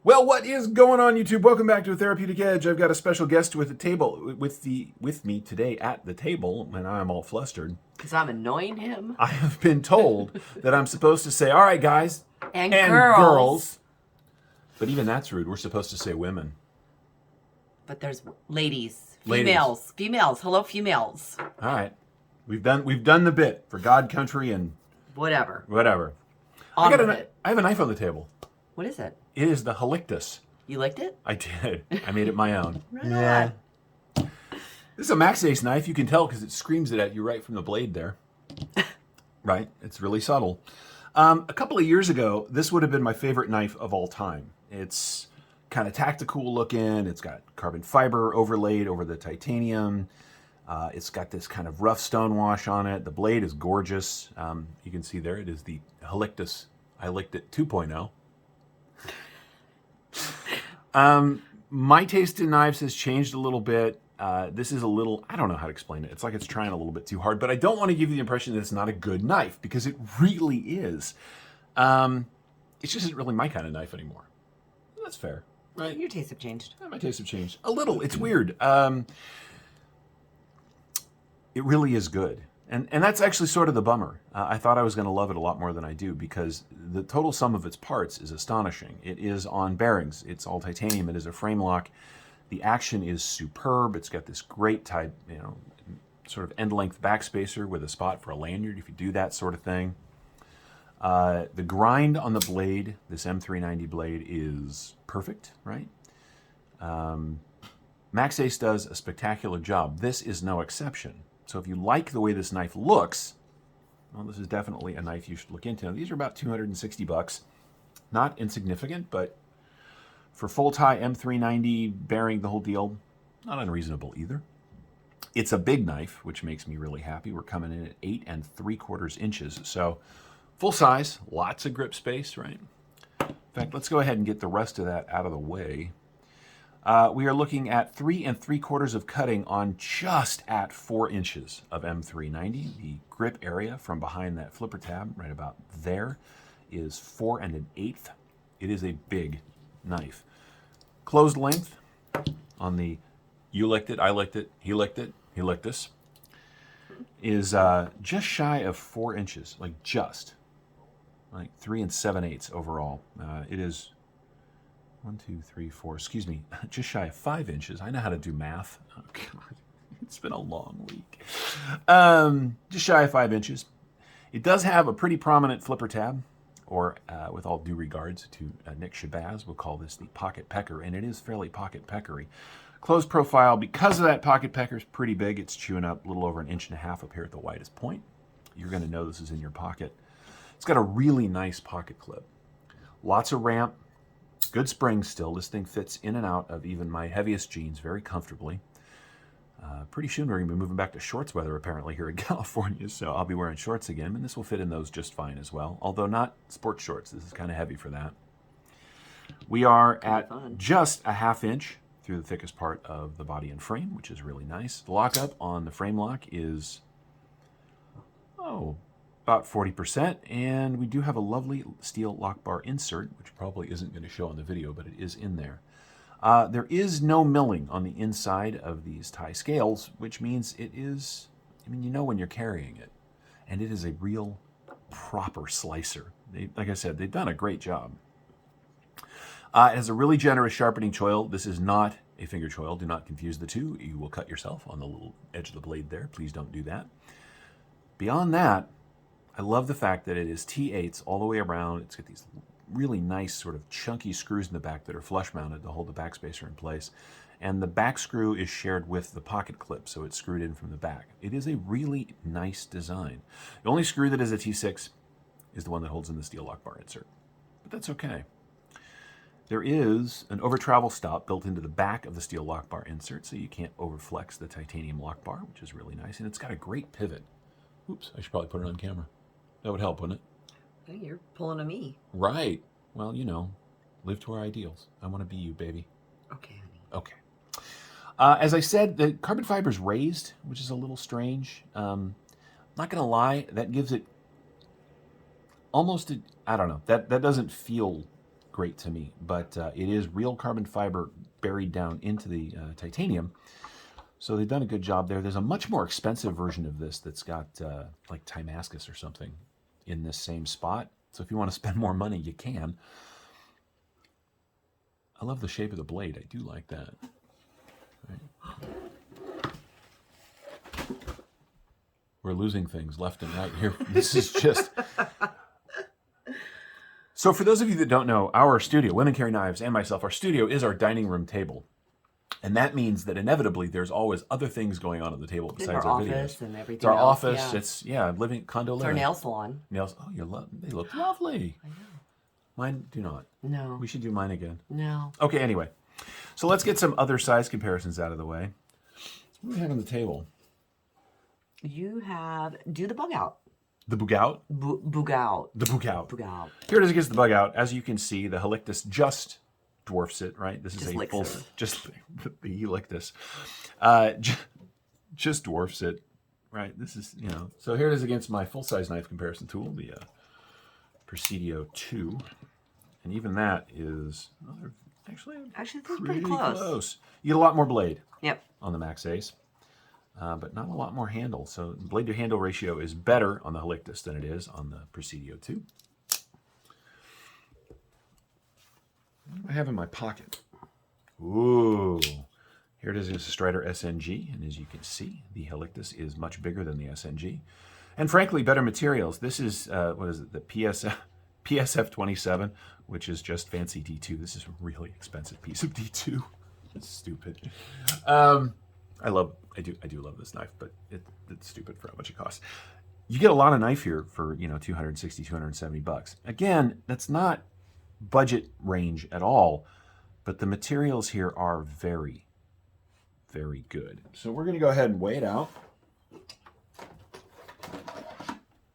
Well, what is going on, YouTube? Welcome back to A Therapeutic Edge. I've got a special guest with me today at the table, and I'm all flustered. Because I'm annoying him. I have been told that I'm supposed to say, all right, guys, and girls. But even that's rude. We're supposed to say women. But there's ladies. Females. Females. Hello, females. All right. We've done the bit for God, country, and... Whatever. I have a knife on the table. What is it? It is the Halictus. You licked it? I did. I made it my own. Right on. This is a Maxace knife. You can tell because it screams it at you right from the blade there. Right? It's really subtle. A couple of years ago, this would have been my favorite knife of all time. It's kind of tactical looking. It's got carbon fiber overlaid over the titanium. It's got this kind of rough stone wash on it. The blade is gorgeous. You can see there it is the Halictus. I licked it 2.0. My taste in knives has changed a little bit. This is a little, I don't know how to explain it. It's like it's trying a little bit too hard, but I don't want to give you the impression that it's not a good knife because it really is. It just isn't really my kind of knife anymore. That's fair, right? Your tastes have changed. Yeah, my tastes have changed a little. It's weird. It really is good. And that's actually sort of the bummer. I thought I was going to love it a lot more than I do because the total sum of its parts is astonishing. It is on bearings. It's all titanium. It is a frame lock. The action is superb. It's got this great type, sort of end-length backspacer with a spot for a lanyard if you do that sort of thing. The grind on the blade, this M390 blade, is perfect, right? Maxace does a spectacular job. This is no exception. So if you like the way this knife looks, well, this is definitely a knife you should look into. Now, these are about $260. Not insignificant, but for full tie M390 bearing, the whole deal, not unreasonable either. It's a big knife, which makes me really happy. We're coming in at 8 3/4 inches. So full size, lots of grip space, right? In fact, let's go ahead and get the rest of that out of the way. We are looking at 3 3/4 of cutting on just at 4 inches of M390. The grip area from behind that flipper tab, right about there, is 4 1/8. It is a big knife. Closed length on the you licked it, I licked it, he licked this, is just shy of 4 inches, like 3 7/8 overall. It is 1, 2, 3, 4, excuse me, just shy of 5 inches. I know how to do math. Oh, God. It's been a long week. Just shy of 5 inches. It does have a pretty prominent flipper tab, or with all due regards to Nick Shabazz, we'll call this the pocket pecker, and it is fairly pocket peckery. Closed profile, because of that pocket pecker, is pretty big. It's chewing up a little over 1.5 inches up here at the widest point. You're going to know this is in your pocket. It's got a really nice pocket clip. Lots of ramp. Good springs still. This thing fits in and out of even my heaviest jeans very comfortably. Pretty soon we're going to be moving back to shorts weather apparently here in California, so I'll be wearing shorts again, and this will fit in those just fine as well, although not sports shorts. This is kind of heavy for that. We are at just a 1/2 inch through the thickest part of the body and frame, which is really nice. The lockup on the frame lock is, about 40%, and we do have a lovely steel lock bar insert, which probably isn't going to show on the video, but it is in there. There is no milling on the inside of these tie scales, which means it is, you know when you're carrying it, and it is a real proper slicer. Like I said, they've done a great job. It has a really generous sharpening choil. This is not a finger choil. Do not confuse the two. You will cut yourself on the little edge of the blade there. Please don't do that. Beyond that, I love the fact that it is T8s all the way around. It's got these really nice sort of chunky screws in the back that are flush mounted to hold the backspacer in place. And the back screw is shared with the pocket clip, so it's screwed in from the back. It is a really nice design. The only screw that is a T6 is the one that holds in the steel lock bar insert, but that's okay. There is an over travel stop built into the back of the steel lock bar insert, so you can't overflex the titanium lock bar, which is really nice. And it's got a great pivot. Oops, I should probably put it on camera. That would help, wouldn't it? Hey, you're pulling a me. Right. Well, live to our ideals. I want to be you, baby. Okay, honey. Okay. As I said, the carbon fiber is raised, which is a little strange. Not going to lie, that gives it almost, I don't know, that doesn't feel great to me. But it is real carbon fiber buried down into the titanium. So they've done a good job there. There's a much more expensive version of this that's got like Damascus or something in this same spot. So if you want to spend more money, you can. I love the shape of the blade. I do like that. Right. We're losing things left and right here. This is just... So for those of you that don't know, our studio, Women Carry Knives and myself, our studio is our dining room table. And that means that inevitably there's always other things going on at the table besides our videos. Office and everything. It's our else, office. Yeah. It's living condo It's our living. nail salon. Nails. Oh, they look lovely. I know. Mine do not. No. We should do mine again. No. Okay. Anyway, so let's get some other size comparisons out of the way. What do we have on the table? You have do the bug out. The bug out. Bug out. The bug out. Bug out. Here it is against the bug out. As you can see, the Halictus just dwarfs it. Right. This is Just a licks full. it. Just the Halictus. Just dwarfs it. Right. This is So here it is against my full size knife comparison tool, the Presidio 2, and even that is actually this is pretty close. You get a lot more blade. Yep. On the Maxace, but not a lot more handle. So blade to handle ratio is better on the Halictus than it is on the Presidio 2. What do I have in my pocket? Ooh, here it is. It's a Strider SNG, and as you can see, the Halictus is much bigger than the SNG. And frankly, better materials. This is, what is it, the PSF 27, which is just fancy D2. This is a really expensive piece of D2. It's stupid. I do love this knife, but it's stupid for how much it costs. You get a lot of knife here for, 260, 270 bucks. Again, that's not budget range at all, but the materials here are very, very good. So we're going to go ahead and weigh it out.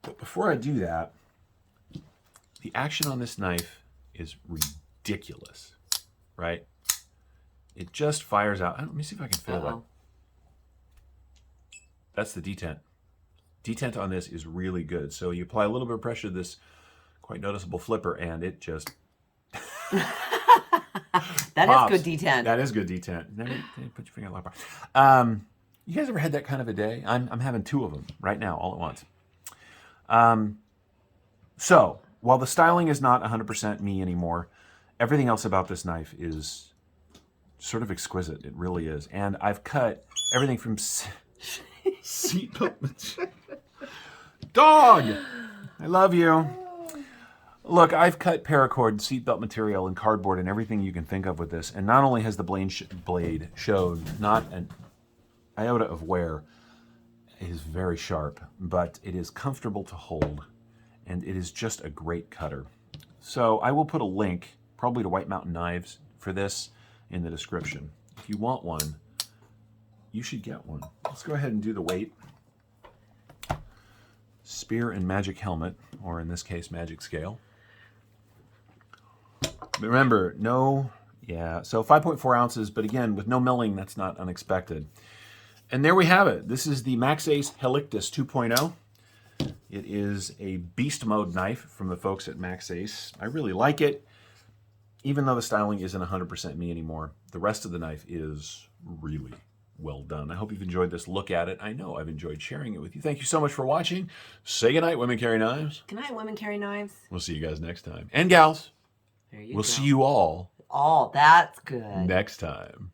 But before I do that, the action on this knife is ridiculous, right? It just fires out. Let me see if I can feel that. That's the detent. Detent on this is really good. So you apply a little bit of pressure to this quite noticeable flipper, and it just That pops. is good detent. That is good detent. Put your finger on the bar. You guys ever had that kind of a day? I'm having two of them right now, all at once. So while the styling is not 100% me anymore, everything else about this knife is sort of exquisite. It really is. And I've cut everything from seatbelt material. Dog! I love you. Look, I've cut paracord, seatbelt material, and cardboard, and everything you can think of with this. And not only has the blade shown not an iota of wear, it is very sharp, but it is comfortable to hold, and it is just a great cutter. So I will put a link, probably to White Mountain Knives, for this in the description. If you want one, you should get one. Let's go ahead and do the weight. Spear and magic helmet, or in this case, magic scale. But remember, so 5.4 ounces, but again, with no milling, that's not unexpected. And there we have it. This is the Maxace Halictus 2.0. It is a beast mode knife from the folks at Maxace. I really like it, even though the styling isn't 100% me anymore. The rest of the knife is really well done. I hope you've enjoyed this look at it. I know I've enjoyed sharing it with you. Thank you so much for watching. Say goodnight, Women Carry Knives. Good night, Women Carry Knives. We'll see you guys next time. And gals, There you we'll go. see you all Oh, that's good. next time.